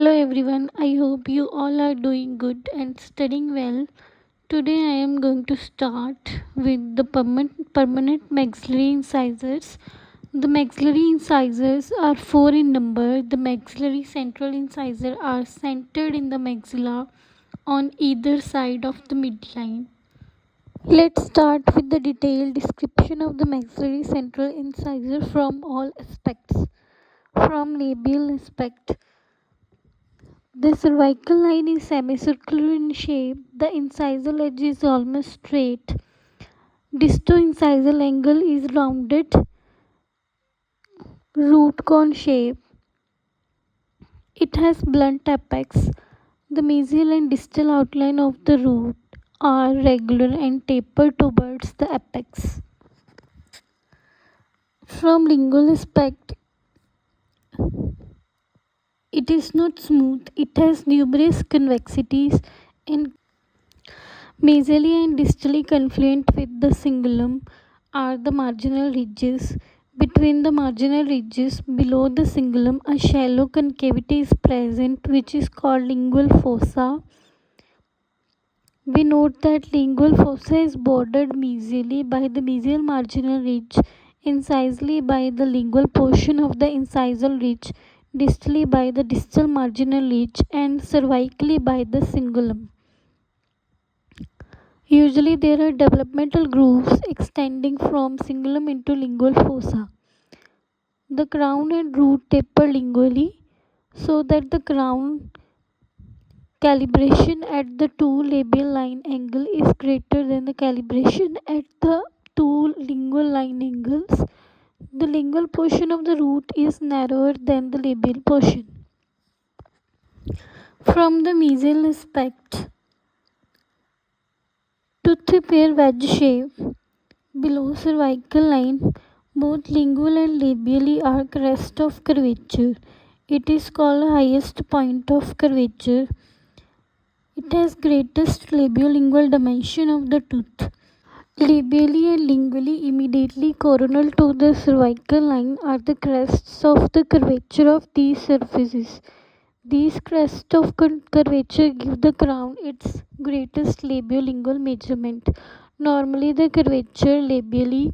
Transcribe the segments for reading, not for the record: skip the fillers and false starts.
Hello everyone, I hope you all are doing good and studying well. Today I am going to start with the permanent maxillary incisors. The maxillary incisors are four in number. The maxillary central incisors are centered in the maxilla on either side of the midline. Let's start with the detailed description of the maxillary central incisor from all aspects. From labial aspect, the cervical line is semicircular in shape. The incisal edge is almost straight. Disto-incisal angle is rounded, root cone shape. It has blunt apex. The mesial and distal outline of the root are regular and taper towards the apex. From lingual aspect, it is not smooth. It has numerous convexities and mesially and distally confluent with the cingulum are the marginal ridges. Between the marginal ridges below the cingulum, a shallow concavity is present which is called lingual fossa. We note that lingual fossa is bordered mesially by the mesial marginal ridge, incisally by the lingual portion of the incisal ridge, distally by the distal marginal ridge, and cervically by the cingulum. Usually there are developmental grooves extending from cingulum into lingual fossa. The crown and root taper lingually so that the crown calibration at the two labial line angle is greater than the calibration at the two lingual line angles. The lingual portion of the root is narrower than the labial portion. From the mesial aspect, tooth appear wedge shape below cervical line. Both lingual and labially are crest of curvature. It is called highest point of curvature. It has greatest labiolingual dimension of the tooth. Labially and lingually immediately coronal to the cervical line are the crests of the curvature of these surfaces. These crests of curvature give the crown its greatest labiolingual measurement. Normally the curvature labially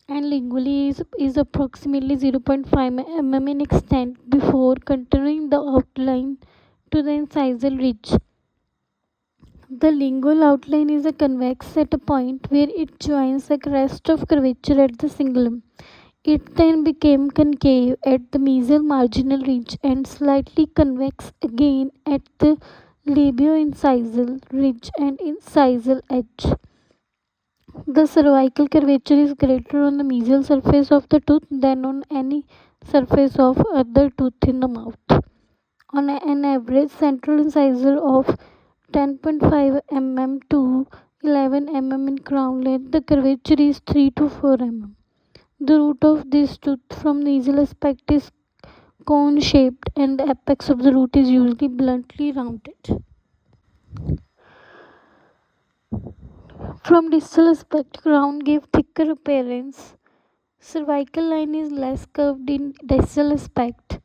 and lingually is approximately 0.5 mm in extent before continuing the outline to the incisal ridge. The lingual outline is a convex at a point where it joins a crest of curvature at the cingulum. It then became concave at the mesial marginal ridge and slightly convex again at the labio-incisal ridge and incisal edge. The cervical curvature is greater on the mesial surface of the tooth than on any surface of other tooth in the mouth. On an average central incisor of 10.5 mm to 11 mm in crown length, the curvature is 3 to 4 mm. The root of this tooth from nasal aspect is cone shaped and the apex of the root is usually bluntly rounded. From distal aspect, crown gives thicker appearance. Cervical line is less curved in distal aspect.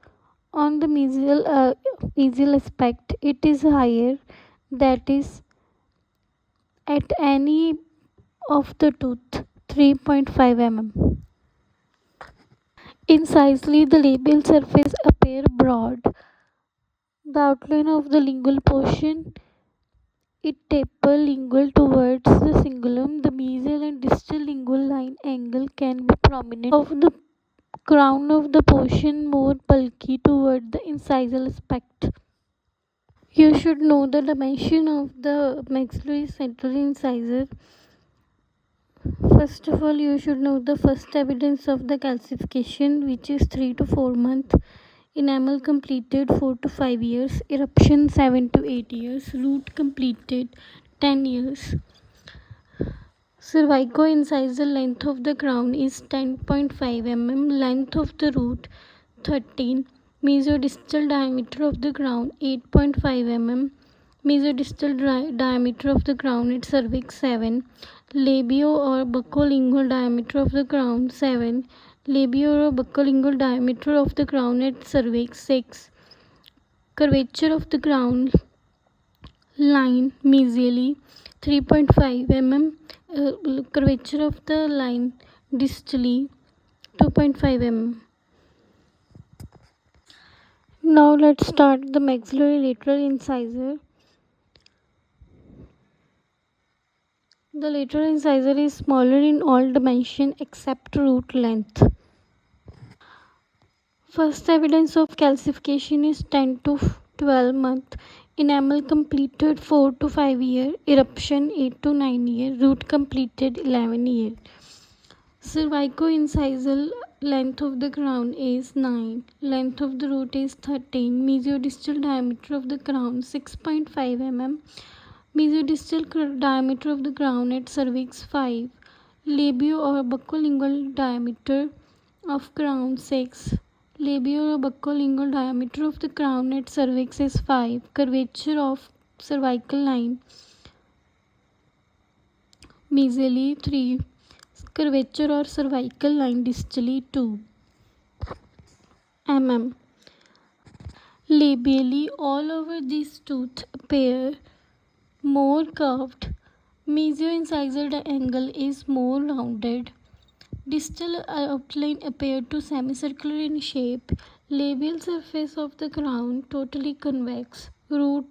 On the mesial aspect, it is higher, that is, at any of the tooth 3.5 mm. Incisally, the labial surface appear broad. The outline of the lingual portion it taper lingual towards the cingulum. The mesial and distal lingual line angle can be prominent. Of the crown of the portion more bulky toward the incisal aspect. You should know the dimension of the maxillary central incisor. First of all, you should know the first evidence of the calcification, which is 3 to 4 months. Enamel completed 4 to 5 years. Eruption 7 to 8 years. Root completed 10 years. Cervico-incisal length of the crown is 10.5 mm. Length of the root 13. Mesodistal diameter of the crown 8.5 mm. Mesodistal diameter of the crown at cervix 7. Labio or buccolingual diameter of the crown 7. Labio or buccolingual diameter of the crown at cervix 6. Curvature of the crown line mesially 3.5 mm. Curvature of the line distally 2.5 mm. Now let's start the maxillary lateral incisor. The lateral incisor is smaller in all dimensions except root length. First evidence of calcification is 10 to 12 months. Enamel completed 4 to 5 years. Eruption 8 to 9 years. Root completed 11 years. Cervico-incisal length of the crown is 9. Length of the root is 13. Mesiodistal diameter of the crown 6.5 mm. Mesiodistal diameter of the crown at cervix 5. Labio or buccolingual diameter of crown 6. Labio or buccolingual diameter of the crown at cervix is 5. Curvature of cervical line mesially 3. Curvature or cervical line distally 2 mm. Labially, all over this tooth appear more curved. Mesio-incisor angle is more rounded. Distal outline appear to semicircular in shape. Labial surface of the crown totally convex. Root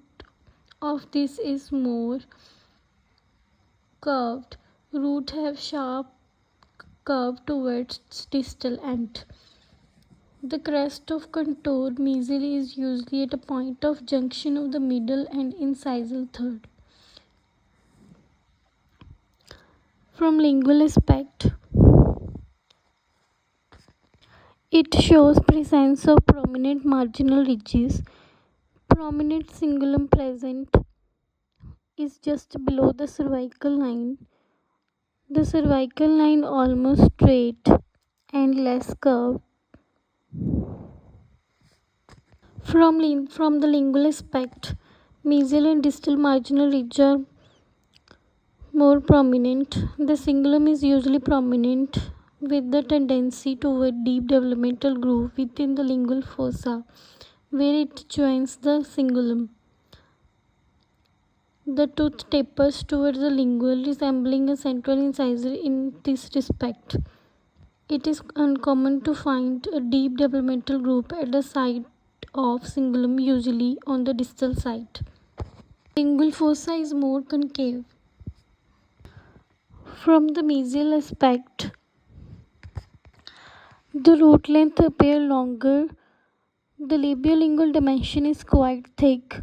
of this is more curved. Root have sharp curve towards distal end. The crest of contour mesially is usually at a point of junction of the middle and incisal third. From lingual aspect, it shows presence of prominent marginal ridges. Prominent cingulum present is just below the cervical line. The cervical line almost straight and less curved. From the lingual aspect, mesial and distal marginal ridge are more prominent. The cingulum is usually prominent with the tendency toward deep developmental groove within the lingual fossa where it joins the cingulum. The tooth tapers towards the lingual, resembling a central incisor in this respect. It is uncommon to find a deep developmental groove at the site of cingulum, usually on the distal side. Lingual fossa is more concave. From the mesial aspect, the root length appears longer. The labiolingual dimension is quite thick.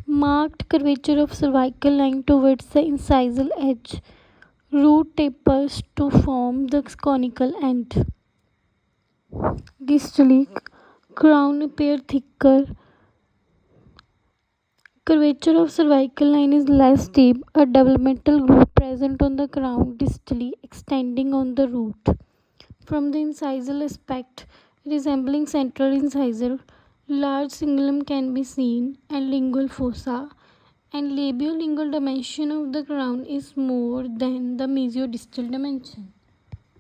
Marked curvature of cervical line towards the incisal edge. Root tapers to form the conical end. Distally, crown appears thicker. Curvature of cervical line is less deep. A developmental groove present on the crown distally extending on the root. From the incisal aspect, resembling central incisor, large cingulum can be seen and lingual fossa, and labiolingual dimension of the crown is more than the mesiodistal dimension.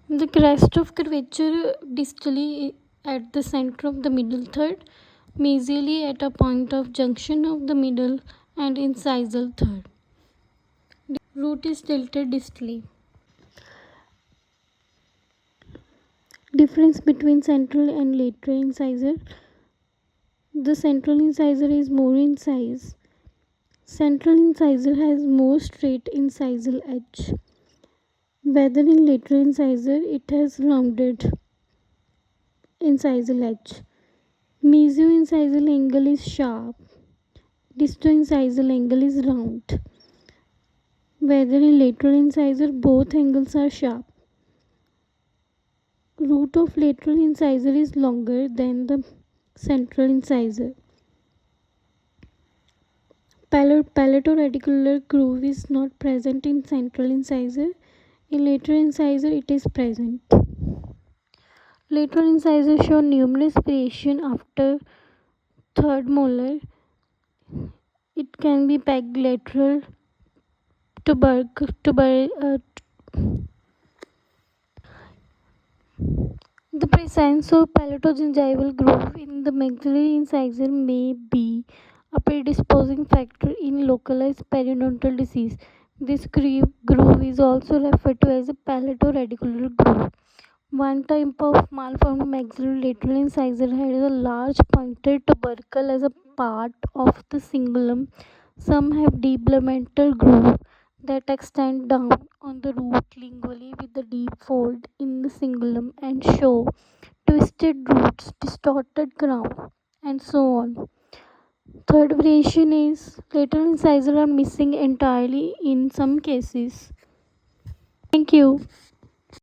The crest of curvature distally at the center of the middle third, mesially at a point of junction of the middle and incisal third. Root is tilted distally. Difference between central and lateral incisor. The central incisor is more in size. Central incisor has more straight incisal edge. Whether in lateral incisor, it has rounded incisal edge. Mesio-incisal angle is sharp. Distal-incisal angle is round. Whether in lateral incisor, both angles are sharp. Root of lateral incisor is longer than the central incisor. Palatoradicular groove is not present in central incisor. In lateral incisor, it is present. Lateral incisors show numerous variations after third molar. It can be pegged lateral, the presence of palato-gingival groove in the maxillary incisor may be a predisposing factor in localized periodontal disease. This groove is also referred to as a palatoradicular groove. One type of malformed maxillary lateral incisor has a large pointed tubercle as a part of the cingulum. Some have developmental groove that extend down on the root lingually with a deep fold in the cingulum and show twisted roots, distorted crown, and so on. Third variation is lateral incisors are missing entirely in some cases. Thank you.